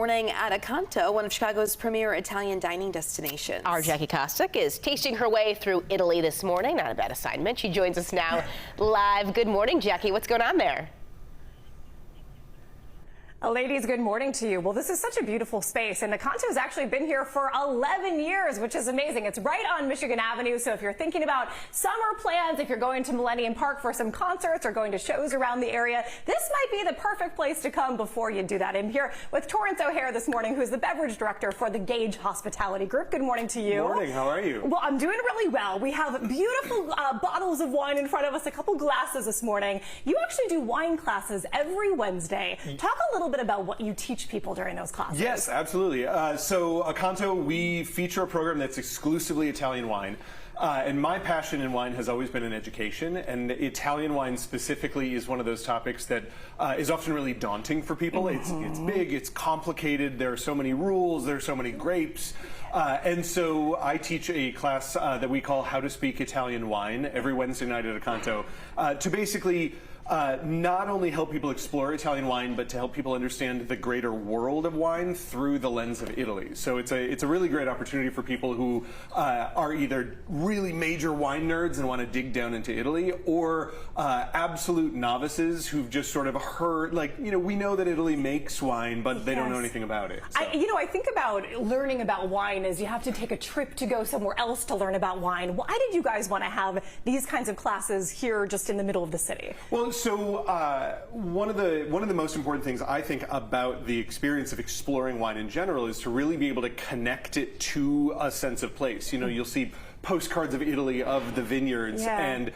morning at Acanto, one of Chicago's premier Italian dining destinations. Our Jackie Kostek is tasting her way through Italy this morning. Not a bad assignment. She joins us now live. Good morning, Jackie. What's going on there? Ladies, good morning to you. Well, this is such a beautiful space, and Acanto has actually been here for 11 years, which is amazing. It's right on Michigan Avenue, so if you're thinking about summer plans, if you're going to Millennium Park for some concerts or going to shows around the area, this might be the perfect place to come before you do that. I'm here with Torrance O'Hare this morning, who's the beverage director for the Gage Hospitality Group. Good morning to you. Good morning. How are you? Well, I'm doing really well. We have beautiful bottles of wine in front of us, a couple glasses this morning. You actually do wine classes every Wednesday. Talk a little bit about what you teach people during those classes. Yes, absolutely. So Acanto, we feature a program that's exclusively Italian wine. And my passion in wine has always been in education, and Italian wine specifically is one of those topics that is often really daunting for people. It's big, it's complicated, there are so many rules, there are so many grapes. And so I teach a class that we call How to Speak Italian Wine every Wednesday night at Acanto to basically not only help people explore Italian wine, but to help people understand the greater world of wine through the lens of Italy. So it's a really great opportunity for people who are either really major wine nerds and want to dig down into Italy, or absolute novices who've just sort of heard, like, we know that Italy makes wine, but they don't know anything about it. So. I think about learning about wine is you have to take a trip to go somewhere else to learn about wine. Why did you guys want to have these kinds of classes here just in the middle of the city? Well, so one of the most important things I think about the experience of exploring wine in general is to really be able to connect it to a sense of place. You'll see postcards of Italy, of the vineyards, and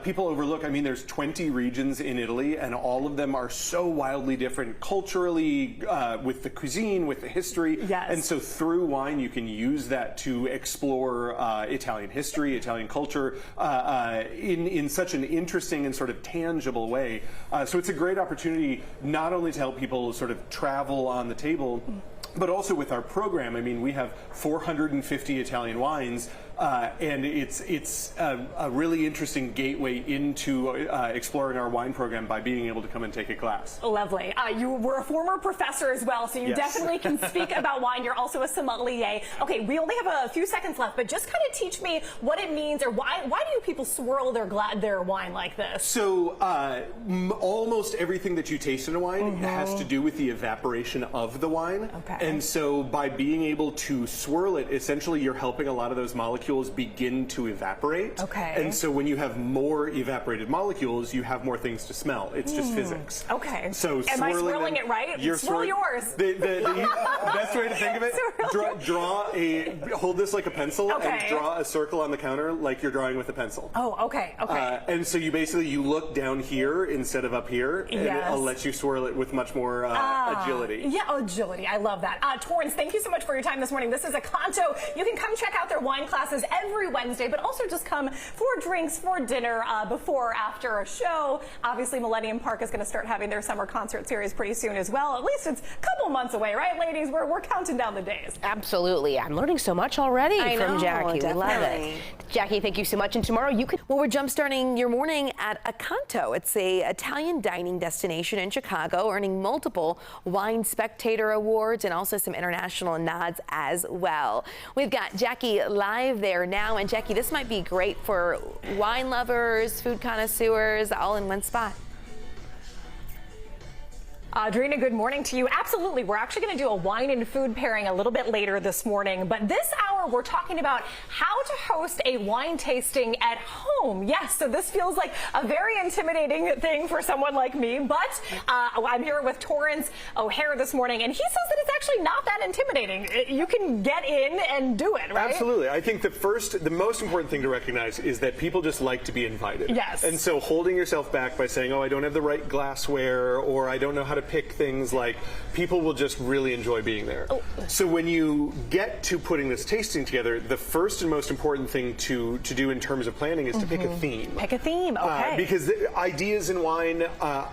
people overlook, there's 20 regions in Italy, and all of them are so wildly different culturally, with the cuisine, with the history. And so through wine, you can use that to explore Italian history, Italian culture, in such an interesting and sort of tangible way. So it's a great opportunity not only to help people sort of travel on the table, but also with our program. We have 450 Italian wines, and it's a really interesting gateway into exploring our wine program by being able to come and take a class. Lovely. You were a former professor as well, so you definitely can speak about wine. You're also a sommelier. Okay, we only have a few seconds left, but just kind of teach me what it means, or why do people swirl their wine like this? So almost everything that you taste in a wine has to do with the evaporation of the wine. And so by being able to swirl it, essentially you're helping a lot of those molecules begin to evaporate. And so when you have more evaporated molecules, you have more things to smell. It's just physics. So am I swirling it right? Swirl yours. The best way to think of it, hold this like a pencil and draw a circle on the counter like you're drawing with a pencil. And so you look down here instead of up here, and it'll let you swirl it with much more agility. Agility. I love that. Torrance, thank you so much for your time this morning. This is Acanto. You can come check out their wine classes every Wednesday, but also just come for drinks, for dinner, before or after a show. Obviously, Millennium Park is going to start having their summer concert series pretty soon as well. At least it's a couple months away, right, ladies? We're counting down the days. Absolutely. I'm learning so much already from Jackie. Definitely. We love it. Jackie, thank you so much. And tomorrow you can... Well, we're jump-starting your morning at Acanto. It's a Italian dining destination in Chicago, earning multiple Wine Spectator Awards and also some international nods as well. We've got Jackie live there now. And Jackie, this might be great for wine lovers, food connoisseurs, all in one spot. Audrina, good morning to you. Absolutely. We're actually going to do a wine and food pairing a little bit later this morning. But this hour, we're talking about how to host a wine tasting at home. Yes, so this feels like a very intimidating thing for someone like me. But I'm here with Torrance O'Hare this morning, and he says that it's actually not that intimidating. You can get in and do it, right? Absolutely. I think the most important thing to recognize is that people just like to be invited. And so holding yourself back by saying, oh, I don't have the right glassware, or I don't know how to pick things, like, people will just really enjoy being there. So when you get to putting this tasting tasting together, the first and most important thing to do in terms of planning is to pick a theme. Pick a theme, okay. Because the ideas in wine,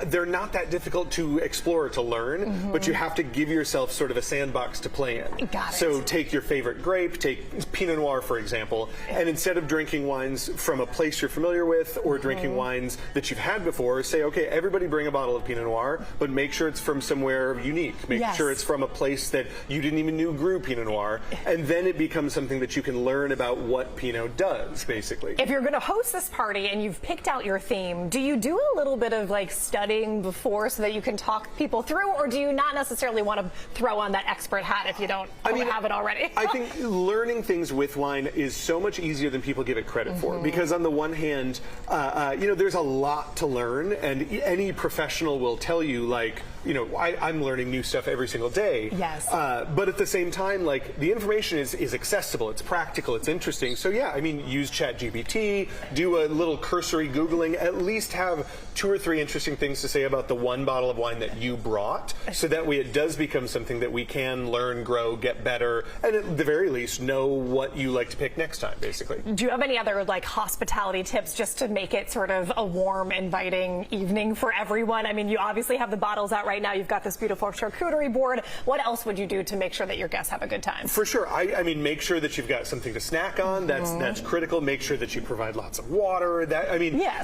they're not that difficult to explore or to learn, but you have to give yourself sort of a sandbox to play in. Got it. So take your favorite grape, take Pinot Noir, for example, and instead of drinking wines from a place you're familiar with or drinking wines that you've had before, say, okay, everybody bring a bottle of Pinot Noir, but make sure it's from somewhere unique. Make sure it's from a place that you didn't even know grew Pinot Noir, and then it becomes something that you can learn about what Pinot does, basically. If you're going to host this party and you've picked out your theme, do you do a little bit of like studying before so that you can talk people through, or do you not necessarily want to throw on that expert hat if you don't have it already? I think learning things with wine is so much easier than people give it credit for, because on the one hand, you know, there's a lot to learn, and any professional will tell you, like, you know, I'm learning new stuff every single day. Yes. But at the same time, like, the information is accessible, it's practical, it's interesting. So yeah, I mean, use ChatGPT, do a little cursory Googling, at least have 2 or 3 interesting things to say about the one bottle of wine that you brought, so that way it does become something that we can learn, grow, get better, and at the very least know what you like to pick next time, basically. Do you have any other like hospitality tips just to make it sort of a warm, inviting evening for everyone? I mean, you obviously have the bottles out right now. You've got this beautiful charcuterie board. What else would you do to make sure that your guests have a good time? For sure. I mean, make sure that you've got something to snack on. That's critical. Make sure that you provide lots of water.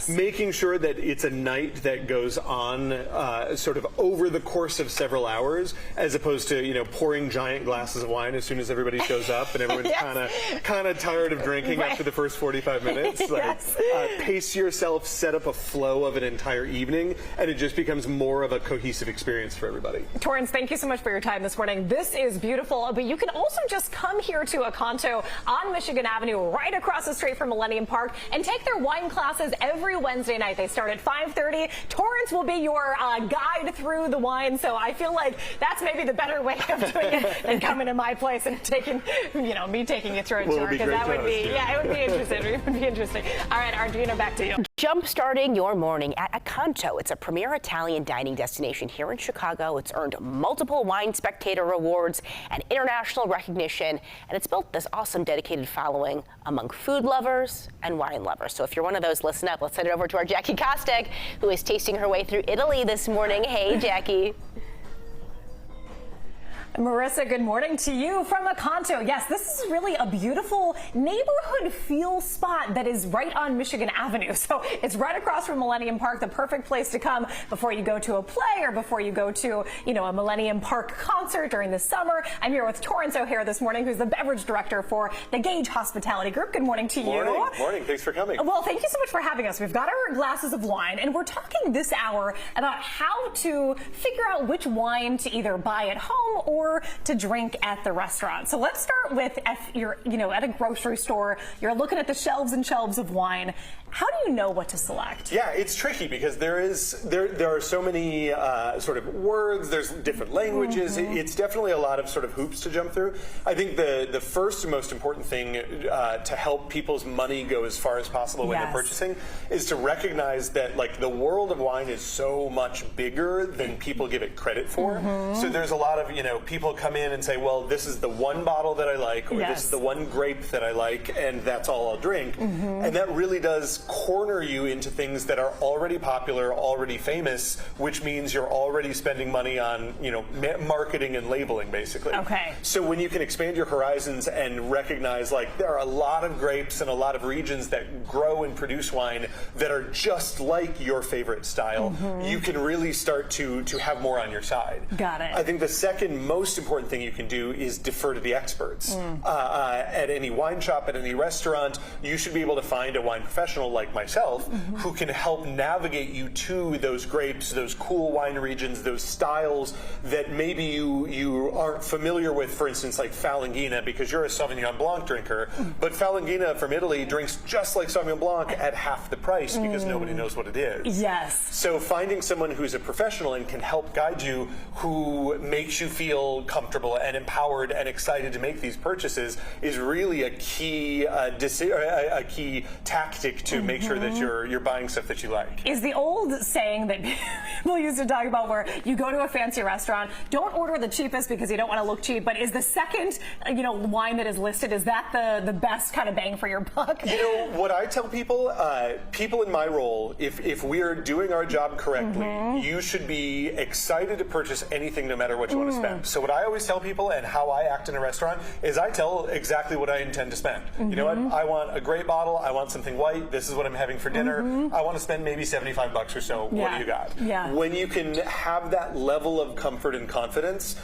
Making sure that it's a night that goes on sort of over the course of several hours, as opposed to, you know, pouring giant glasses of wine as soon as everybody shows up and everyone's kind of tired of drinking after the first 45 minutes. Like, pace yourself, set up a flow of an entire evening, and it just becomes more of a cohesive experience for everybody. Torrance, thank you so much for your time this morning. This is beautiful, but you can also just come here to Acanto on Michigan Avenue, right across the street from Millennium Park, and take their wine classes every Wednesday night. They start at 5:30. Torrance will be your guide through the wine, so I feel like that's maybe the better way of doing it than coming to my place and taking, you know, me taking you through a tour, because that would be, it would be interesting. It would be interesting. All right, Argina, back to you. Jump-starting your morning at Acanto. It's a premier Italian dining destination here in Chicago. It's earned multiple Wine Spectator awards and international recognition, and it's built this awesome dedicated following among food lovers and wine lovers. So if you're one of those, listen up. Let's send it over to our Jackie Kostek, who is tasting her way through Italy this morning. Hey, Jackie. Marissa, good morning to you from Acanto. Yes, this is really a beautiful neighborhood feel spot that is right on Michigan Avenue. So it's right across from Millennium Park, the perfect place to come before you go to a play or before you go to, you know, a Millennium Park concert during the summer. I'm here with Torrance O'Hare this morning, who's the beverage director for the Gage Hospitality Group. Good morning to you. Morning. Thanks for coming. Well, thank you so much for having us. We've got our glasses of wine, and we're talking this hour about how to figure out which wine to either buy at home or to drink at the restaurant. So let's start with, if you're, you know, at a grocery store, you're looking at the shelves and shelves of wine. How do you know what to select? Yeah, it's tricky because there are so many sort of words. There's different languages. It's definitely a lot of sort of hoops to jump through. I think the first and most important thing to help people's money go as far as possible when they're purchasing is to recognize that, like, the world of wine is so much bigger than people give it credit for. So there's a lot of, you know, people come in and say, well, this is the one bottle that I like, or this is the one grape that I like, and that's all I'll drink. And that really does corner you into things that are already popular, already famous, which means you're already spending money on, you know, marketing and labeling, basically. Okay. So when you can expand your horizons and recognize, like, there are a lot of grapes and a lot of regions that grow and produce wine that are just like your favorite style, you can really start to have more on your side. Got it. I think the second most important thing you can do is defer to the experts. At any wine shop, at any restaurant, you should be able to find a wine professional like myself who can help navigate you to those grapes, those cool wine regions, those styles that maybe you aren't familiar with. For instance, like Falangina, because you're a Sauvignon Blanc drinker, but Falangina from Italy drinks just like Sauvignon Blanc at half the price because nobody knows what it is. Yes. So finding someone who's a professional and can help guide you, who makes you feel feel comfortable and empowered and excited to make these purchases is really a key a key tactic to make sure that you're buying stuff that you like. Is the old saying that people used to talk about where you go to a fancy restaurant, don't order the cheapest because you don't want to look cheap, but is the second wine that is listed, is that the best kind of bang for your buck? You know, what I tell people, people in my role, if we are doing our job correctly, you should be excited to purchase anything no matter what you want to spend. So what I always tell people and how I act in a restaurant is I tell exactly what I intend to spend. You know what? I want a great bottle. I want something white. This is what I'm having for dinner. I want to spend maybe $75 or so. What do you got? Yeah. When you can have that level of comfort and confidence,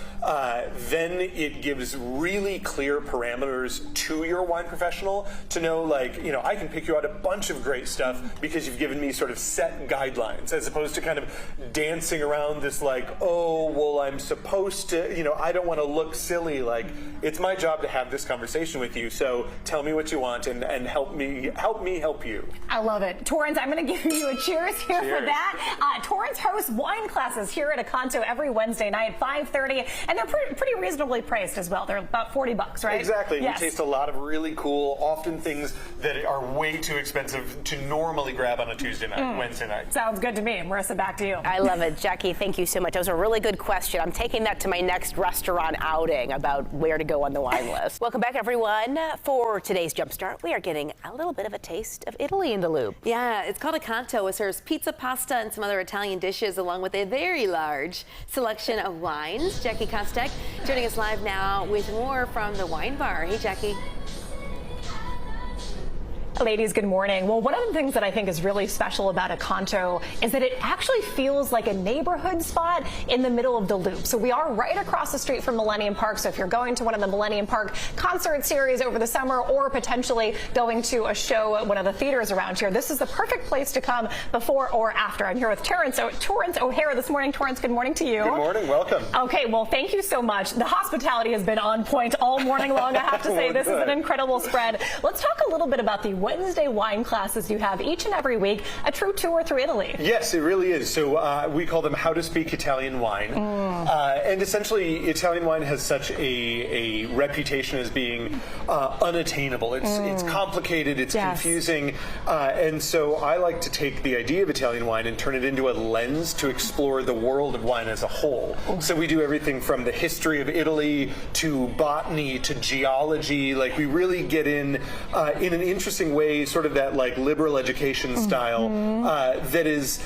then it gives really clear parameters to your wine professional to know, like, I can pick you out a bunch of great stuff because you've given me sort of set guidelines, as opposed to kind of dancing around this, like, oh, well, I'm supposed to, I don't want to look silly. Like, it's my job to have this conversation with you, so tell me what you want and help me help you. I love it. Torrance, I'm going to give you a cheers here for that. Torrance hosts wine classes here at Acanto every Wednesday night, 5:30, and they're pretty reasonably priced as well. They're about $40, right? Exactly. Yes. We taste a lot of really cool, often things that are way too expensive to normally grab on a Tuesday night, Wednesday night. Sounds good to me. Marissa, back to you. I love it. Jackie, thank you so much. That was a really good question. I'm taking that to my next restaurant outing about where to go on the wine list. Welcome back, everyone. For today's Jumpstart, we are getting a little bit of a taste of Italy in the loop. Yeah, it's called Acanto. It serves pizza, pasta, and some other Italian dishes, along with a very large selection of wines. Jackie Kostek joining us live now with more from the wine bar. Hey, Jackie. Ladies, good morning. Well, one of the things that I think is really special about Acanto is that it actually feels like a neighborhood spot in the middle of the loop. So we are right across the street from Millennium Park. So if you're going to one of the Millennium Park concert series over the summer, or potentially going to a show at one of the theaters around here, this is the perfect place to come before or after. I'm here with Torrance O'Hara this morning. Torrance, good morning to you. Good morning. Welcome. Okay, well, thank you so much. The hospitality has been on point all morning long. I have to say, this is an incredible spread. Let's talk a little bit about the Wednesday wine classes you have each and every week, a true tour through Italy. Yes, it really is. So we call them How to Speak Italian Wine. And essentially, Italian wine has such a reputation as being unattainable. It's complicated, it's confusing. And so I like to take the idea of Italian wine and turn it into a lens to explore the world of wine as a whole. So we do everything from the history of Italy to botany to geology. Like, we really get in an interesting way, sort of that like liberal education style that is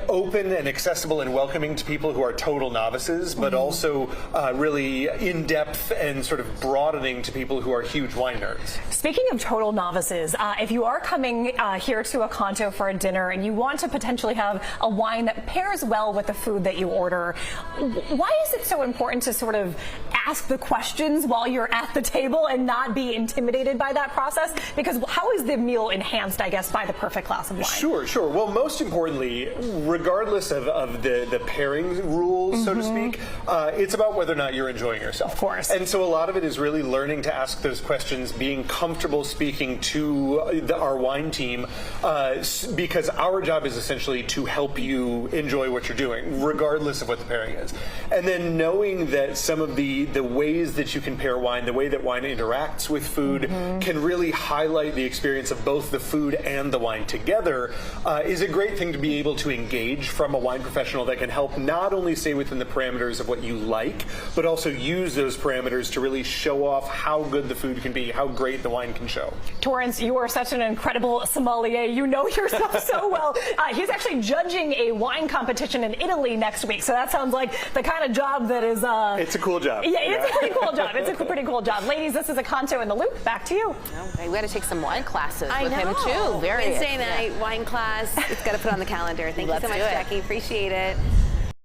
open and accessible and welcoming to people who are total novices, but also really in-depth and sort of broadening to people who are huge wine nerds. Speaking of total novices, if you are coming here to Acanto for a dinner and you want to potentially have a wine that pairs well with the food that you order, why is it so important to sort of ask the questions while you're at the table and not be intimidated by that process? Because how is the meal enhanced, I guess, by the perfect glass of wine? Sure. Well, most importantly, regardless of the pairing rules, so to speak, it's about whether or not you're enjoying yourself. Of course. And so a lot of it is really learning to ask those questions, being comfortable speaking to our wine team, because our job is essentially to help you enjoy what you're doing, regardless of what the pairing is. And then knowing that some of the ways that you can pair wine, the way that wine interacts with food, can really highlight the experience of both the food and the wine together, is a great thing to be able to engage from a wine professional that can help not only stay within the parameters of what you like, but also use those parameters to really show off how good the food can be, how great the wine can show. Torrance, you are such an incredible sommelier. You know yourself so well. He's actually judging a wine competition in Italy next week, so that sounds like the kind of job that is... It's a cool job. Yeah, it's a pretty cool job. It's a pretty cool job. Ladies, this is Acanto in the Loop. Back to you. Okay, we got to take some wine classes I with know. him too. Very Wednesday night wine class. It's got to put on the calendar. Thank you so much, Jackie. Appreciate it.